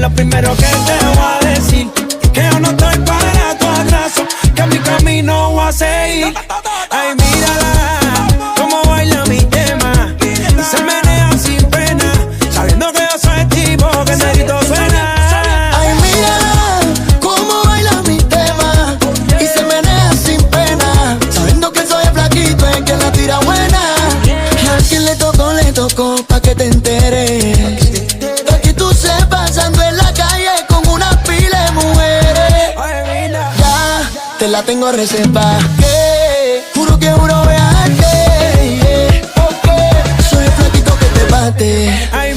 lo primero que te voy a decir, que yo no estoy para tu abrazo, que mi camino voy a seguir. Ay, mírala, cómo baila mi tema, y se menea sin pena, sabiendo que yo soy el tipo que ese grito suena. Ay, mírala, cómo baila mi tema, y se menea sin pena, sabiendo que soy el flaquito, el que la tira buena. Y a quien le tocó, pa' que te enteres. Que tú sepas, ando en la calle con una pila de mujeres. Ya, te la tengo reservada, que juro viajarte, porque soy el flaquito que te bate. Ay,